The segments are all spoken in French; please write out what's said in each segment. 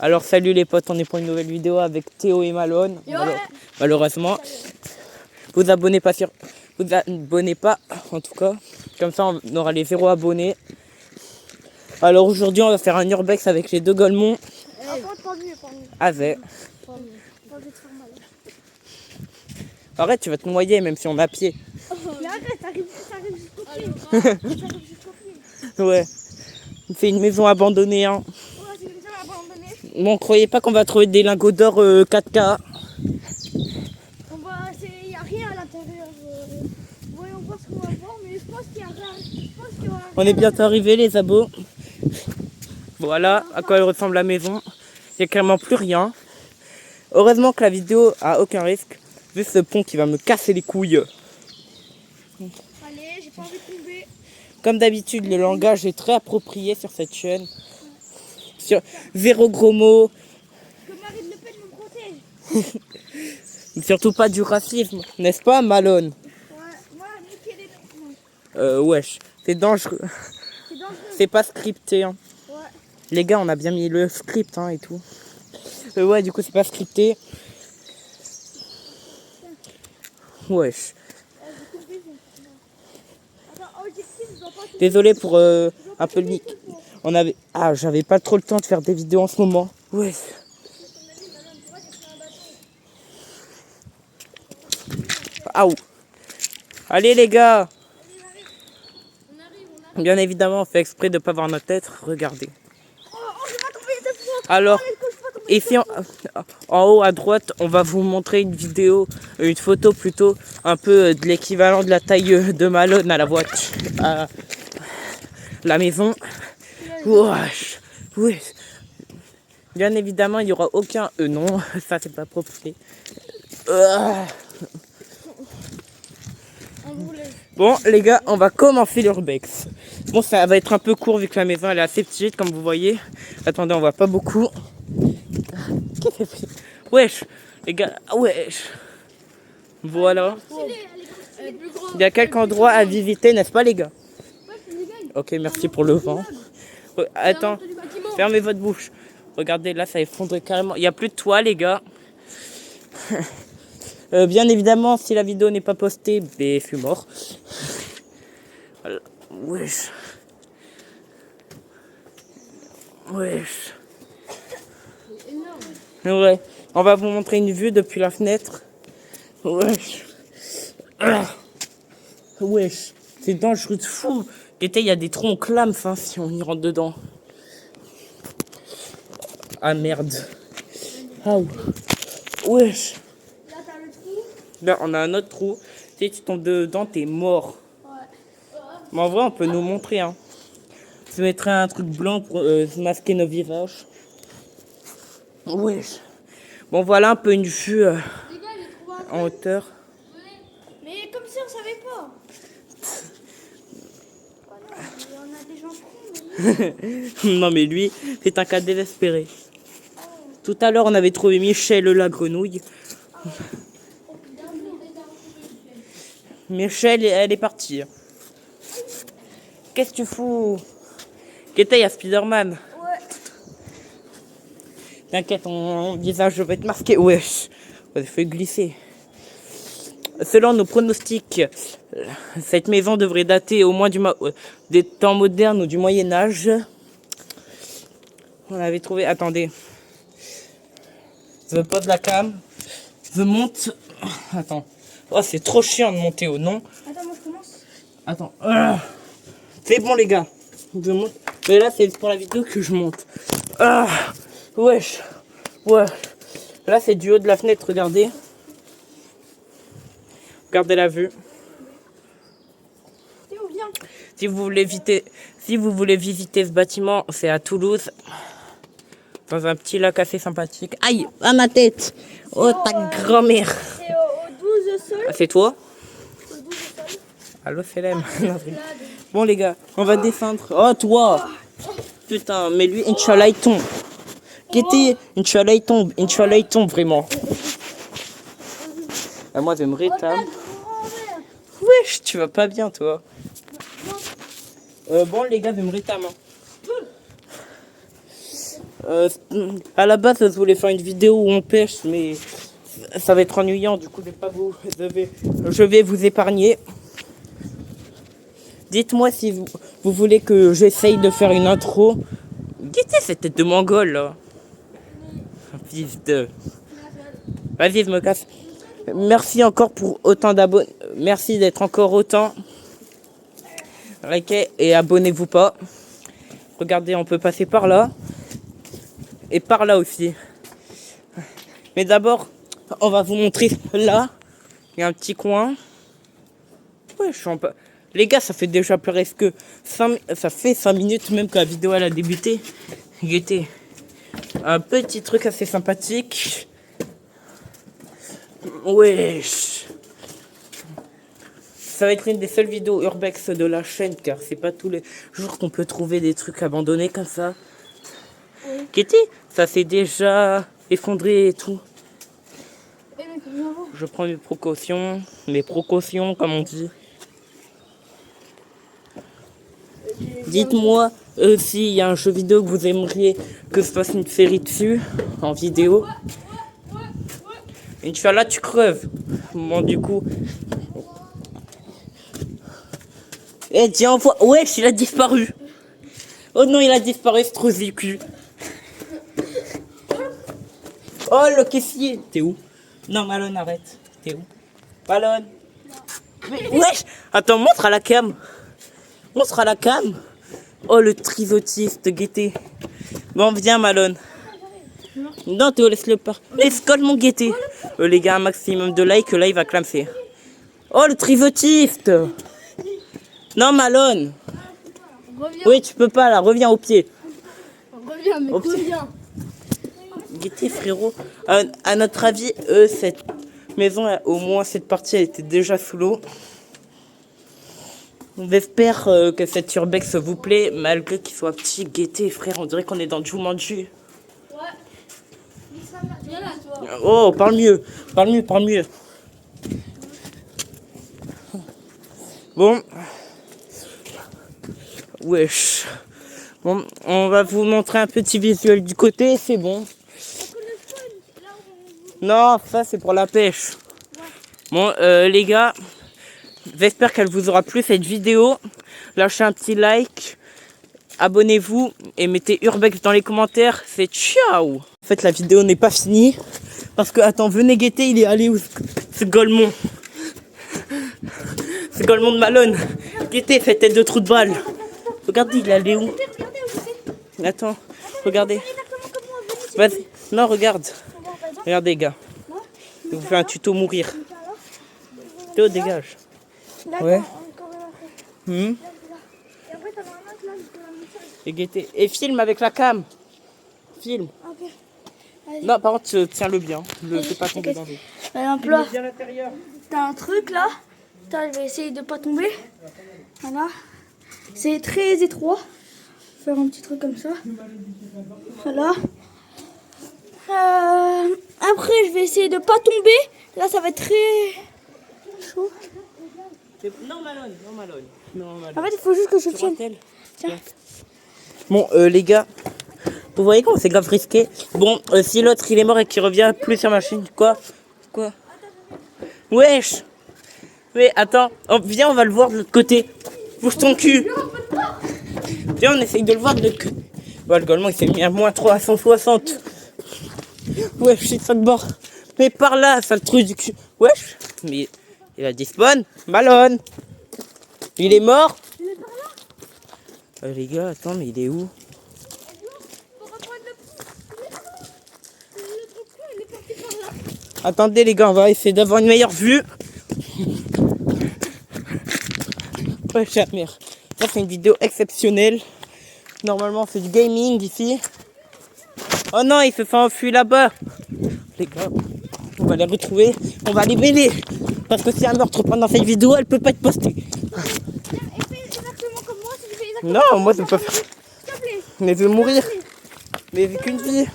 Alors salut les potes, on est pour une nouvelle vidéo avec Théo et Malone. Malheureusement, vous abonnez pas en tout cas, comme ça on aura les 0 abonnés. Alors aujourd'hui on va faire un urbex avec les deux Golemons. Avec. Arrête, tu vas te noyer même si on est à pied. Mais arrête, t'arrives jusqu'au pied. Ouais. C'est une maison abandonnée. Hein. Ouais, c'est une maison abandonnée. Bon, croyez pas qu'on va trouver des lingots d'or 4K. Il n'y a rien à l'intérieur. Voyons voir ce qu'on va voir, mais je pense qu'il y a rien. On est bientôt arrivés les abos. Voilà à quoi elle ressemble la maison. Il n'y a carrément plus rien. Heureusement que la vidéo a aucun risque. Vu ce pont qui va me casser les couilles. Allez, j'ai pas envie de tomber. Comme d'habitude, le langage est très approprié sur cette chaîne. Sur 0 gros mots. Que Marine Le Pen me protège. Surtout pas du racisme, n'est-ce pas, Malone? Ouais, moi, niquer les... Wesh, c'est dangereux. C'est dangereux. C'est pas scripté. Hein. Ouais. Les gars, on a bien mis le script hein, et tout. Ouais, du coup, c'est pas scripté. Wesh. Désolé pour un peu le mic. J'avais pas trop le temps de faire des vidéos en ce moment. Ouais. Aouh. Allez les gars. Bien évidemment, on fait exprès de pas voir notre tête. Regardez. Alors, ici en haut à droite, on va vous montrer une photo plutôt, un peu de l'équivalent de la taille de Malone à la voiture, à la maison. Wesh. Oui. Bien évidemment, il n'y aura aucun non, ça c'est pas proposé. Bon les gars, on va commencer l'urbex. Bon, ça va être un peu court vu que la maison elle est assez petite comme vous voyez. Attendez, on voit pas beaucoup. Wesh, les gars, wesh. Voilà. Il y a quelques endroits à visiter, n'est-ce pas les gars? Ok, merci pour le vent. Attends, fermez votre bouche. Regardez, là ça effondre carrément. Il n'y a plus de toit les gars. Bien évidemment, si la vidéo n'est pas postée, je suis mort. Voilà. Wesh. Wesh. Ouais. On va vous montrer une vue depuis la fenêtre. Wesh. Wesh. C'est dangereux de fou. Il y a des troncs clames hein, si on y rentre dedans. Ah merde. Ah wesh. Là, t'as le trou. Là, on a un autre trou. Si tu tombes dedans, t'es mort. Ouais. Mais en vrai, on peut nous montrer. Hein. Je mettrai un truc blanc pour masquer nos visages. Wesh. Bon, voilà un peu une vue Les gars, j'ai trouvé un en hauteur. Mais comme si on savait pas. Oh non, on a des gens cons. Non, mais lui, c'est un cas désespéré. Tout à l'heure, on avait trouvé Michel la grenouille. Michel, elle est partie. Qu'est-ce que tu fous? Qu'était, il y a Spider-Man. Ouais. T'inquiète, ton visage va être masqué. Wesh, on a fait glisser. Selon nos pronostics, cette maison devrait dater au moins des temps modernes ou du Moyen-Âge. On avait trouvé... Attendez. Je pose la cam. Je monte. Attends. Oh, c'est trop chiant de monter au non. Attends, moi je commence. Attends. C'est bon, les gars. Je monte. Mais là, c'est pour la vidéo que je monte. Wesh. Ouais. Là, c'est du haut de la fenêtre, regardez. Regardez la vue. Théo, viens. Si vous voulez visiter ce bâtiment, c'est à Toulouse. Dans un petit lac assez sympathique. Aïe, à ma tête. Oh, ta grand-mère. C'est au 12 sol. Ah, c'est toi? Au 12 sol. Allô, Célèbre. Bon, les gars, on va descendre. Oh, toi. Putain, mais lui, Inch'Allah, il tombe. Qu'était Inch'Allah, il tombe, vraiment. Ah, moi, je me rétame. Wesh, tu vas pas bien, toi. Bon, les gars, je me rétame. À la base, je voulais faire une vidéo où on pêche, mais ça va être ennuyant. Du coup, je vais vous épargner. Dites-moi si vous voulez que j'essaye de faire une intro. Guettez cette tête de mongol là. Fils de... Vas-y, je me casse. Merci encore pour autant d'abonnés. Merci d'être encore autant. Likez et abonnez-vous pas. Regardez, on peut passer par là. Et par là aussi. Mais d'abord, on va vous montrer là. Il y a un petit coin. Ouais, je suis en... Les gars, ça fait déjà presque 5 minutes même que la vidéo elle a débuté. Guettez. Un petit truc assez sympathique. Wesh. Ça va être une des seules vidéos urbex de la chaîne car c'est pas tous les jours qu'on peut trouver des trucs abandonnés comme ça. Oui. Kitty, ça s'est déjà effondré et tout. Je prends mes précautions comme on dit. Dites-moi s'il y a un jeu vidéo que vous aimeriez que je fasse une série dessus en vidéo. Inch'Allah, tu creves. Bon, du coup. Eh, tiens, envoie. Wesh, il a disparu. Oh non, il a disparu, ce trou du cul. Oh, le caissier. T'es où? Non, Malone, arrête. T'es où? Malone. Mais, wesh. Attends, montre à la cam. Montre à la cam. Oh, le trisotiste, guetté. Bon, viens, Malone. Non, Théo, laisse-le pas. Laisse-le mon guetté. Les gars, un maximum de likes, là, il va clamser. Oh, le trisotiste. Non, Malone. Reviens. Oui, tu peux pas, là. Reviens au pied. Reviens, mais reviens. Guetté, frérot. À notre avis, cette maison, au moins cette partie, elle était déjà sous l'eau. J'espère que cette urbex vous plaît, malgré qu'il soit petit. Guetté, frère, on dirait qu'on est dans Jumanji. Ouais. Viens là, toi. Oh, parle mieux. Parle mieux, parle mieux. Bon. Wesh. Bon, on va vous montrer un petit visuel du côté, c'est bon. Non, ça c'est pour la pêche. Bon, les gars, j'espère qu'elle vous aura plu cette vidéo. Lâchez un petit like, abonnez-vous et mettez urbex dans les commentaires. C'est ciao. En fait, la vidéo n'est pas finie parce que, attends, venez guetter, il est allé où ce Golemon? C'est Golemon de Malone. Guettez, cette tête de trou de balle. Regardez, il est allé où? Attends, regardez. Vas-y. Non, regarde. Regardez, gars. Je vous fais un tuto mourir. Théo, dégage. Ouais. Et guettez. Et filme avec la cam. Filme. Non, par contre, tiens-le bien. Ne fais pas tomber dans l'eau. Par exemple, là, Bien l'intérieur. t'as un truc là. Attends, je vais essayer de pas tomber. Voilà. C'est très étroit. Faire un petit truc comme ça. Voilà. Après, je vais essayer de pas tomber. Là, ça va être très chaud. Non, Malone. Non, Malone. Non, Malone. En fait, il faut juste que je tienne. Tiens. Bon, les gars, vous voyez comment c'est grave risqué. Bon, si l'autre il est mort et qu'il revient plus sur ma chaîne, quoi? Wesh. Mais attends, viens, on va le voir de l'autre côté. Bouge ton cul. Viens, on essaye de le voir de l'autre côté. Bon, le Golemon il s'est mis à moins 360. Wesh, je suis de bord. Mais par là, ça le truc du cul. Wesh. Mais il a disparu. Malone. Il est mort. Les gars, attends, mais il est où? Attendez les gars, on va essayer d'avoir une meilleure vue. Ouais, chère mère. Ça c'est une vidéo exceptionnelle. Normalement c'est du gaming ici. Oh non, il se fait enfuir là-bas. Les gars, on va les retrouver. On va les mêler. Parce que s'il y a un meurtre pendant cette vidéo, elle peut pas être postée. Non, moi je peux pas faire. Mais je veux mourir. Mais j'ai qu'une vie.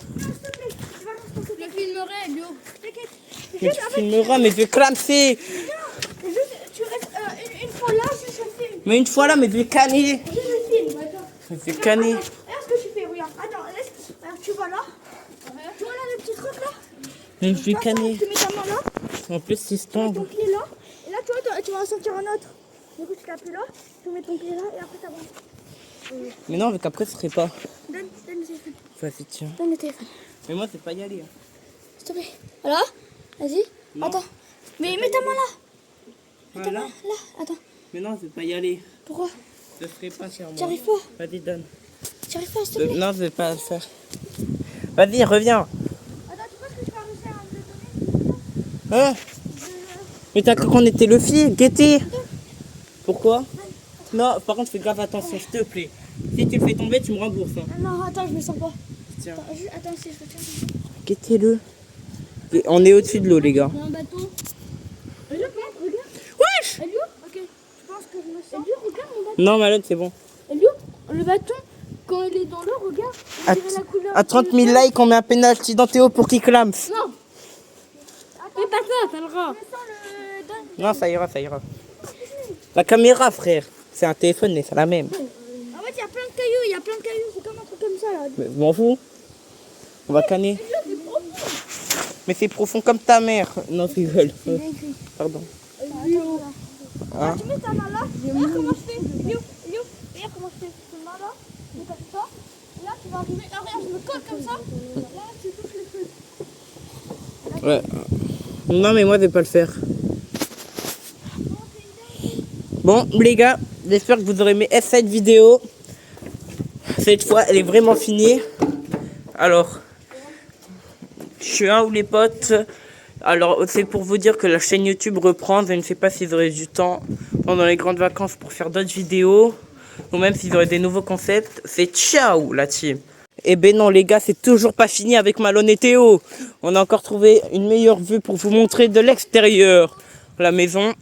Je filmerai, Bio. Mais tu filmeras, mais je vais clamser. Tu restes une fois là, je filme. Mais une fois là, mais je vais canner. Je filme, d'accord. Je vais canner. Regarde ce que tu fais, regarde. Attends, laisse. Tu vas Mais je vais Toi, canner. tu mets ta main là, En plus, si je tu mets tombe. ton pied là, et là tu vois, tu vas en sortir un autre. Du coup, tu t'appuies là, tu mets ton pied là, et après t'avances. Mais non, avec après, ce serait pas. Donne le téléphone. Vas-y, tiens. Donne le téléphone. Mais moi, c'est pas y aller. S'il te plaît. Voilà. Vas-y. Non. Attends. Mais mets ta main là. Mets ta Voilà. main là. Attends. Mais non, c'est pas y aller. Pourquoi? Ce serait pas sur Tu moi. arrives pas? Vas-y, donne. Tu arrives pas, s'il te plaît? Non, je vais pas le faire. Vas-y, reviens. Attends, tu penses que je vais réussir à me le donner? Hein? Mais t'as cru qu'on était le fil, Guetté. Pourquoi? Non, par contre, fais grave attention, s'il te plaît. Si tu le fais tomber, tu me rembourses. Hein. Non, attends, je me sens pas. Tiens. Attends, si je peux tiens. Guettez-le. Et on est au-dessus de l'eau, les gars. Il y a un bateau. Regarde. Wesh! Elio? Ok. Tu penses que je me sens? Elio, regarde mon bateau. Non, Malone, c'est bon. Elio, le bâton, quand il est dans l'eau, regarde. On dirait la couleur. À 30 000 likes, on met un penalty dans Théo pour qu'il clame. Non. Fais pas ça, t'as le droit. Je sens le... Donne. Non, ça ira, ça ira. La caméra, frère. C'est un téléphone, mais c'est la même. En fait, il y a plein de cailloux, c'est comme un truc comme ça là. Mais je m'en fous. On va canner. Elio, c'est profond. Mais c'est profond comme ta mère. Non, je rigole. Bien écrit. Pardon. Elio. Hein? Tu mets ta main là, regarde comment je fais. Elio, regarde comment je fais. Cette main là, je comme ça. Et là, tu vas arriver. Ah, regarde, je me colle comme ça. Là, tu touches le truc. Ouais. Non, mais moi, je vais pas le faire. Bon, les gars, j'espère que vous aurez aimé cette vidéo. Cette fois, elle est vraiment finie. Alors, je suis un ou les potes. Alors, c'est pour vous dire que la chaîne YouTube reprend. Je ne sais pas s'ils auraient du temps pendant les grandes vacances pour faire d'autres vidéos. Ou même s'ils auraient des nouveaux concepts. C'est ciao, la team. Eh ben non, les gars, c'est toujours pas fini avec Malone et Théo. On a encore trouvé une meilleure vue pour vous montrer de l'extérieur la maison.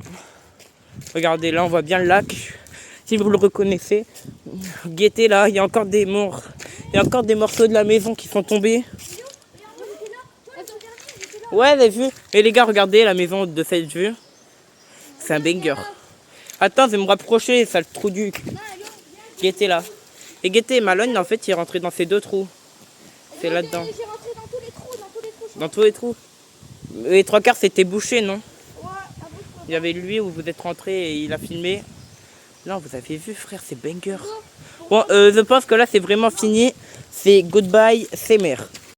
Regardez, là, on voit bien le lac. Si vous le reconnaissez. Guettez là, il y a encore des morts. Il y a encore des morceaux de la maison qui sont tombés. Ouais, j'ai vu. Et les gars, regardez la maison de cette vue. C'est un banger. Attends, je vais me rapprocher, sale trou du. Guettez là. Et guettez, Malone, en fait, il est rentré dans ces deux trous. C'est là-dedans. J'ai rentré dans tous les trous, Dans tous les trous. Les trois quarts, c'était bouché, non? Ouais, avoue, Il y avait lui où vous êtes rentré et il a filmé. Non, vous avez vu, frère, c'est banger. Bon, je pense que là, c'est vraiment fini. C'est goodbye, c'est mère.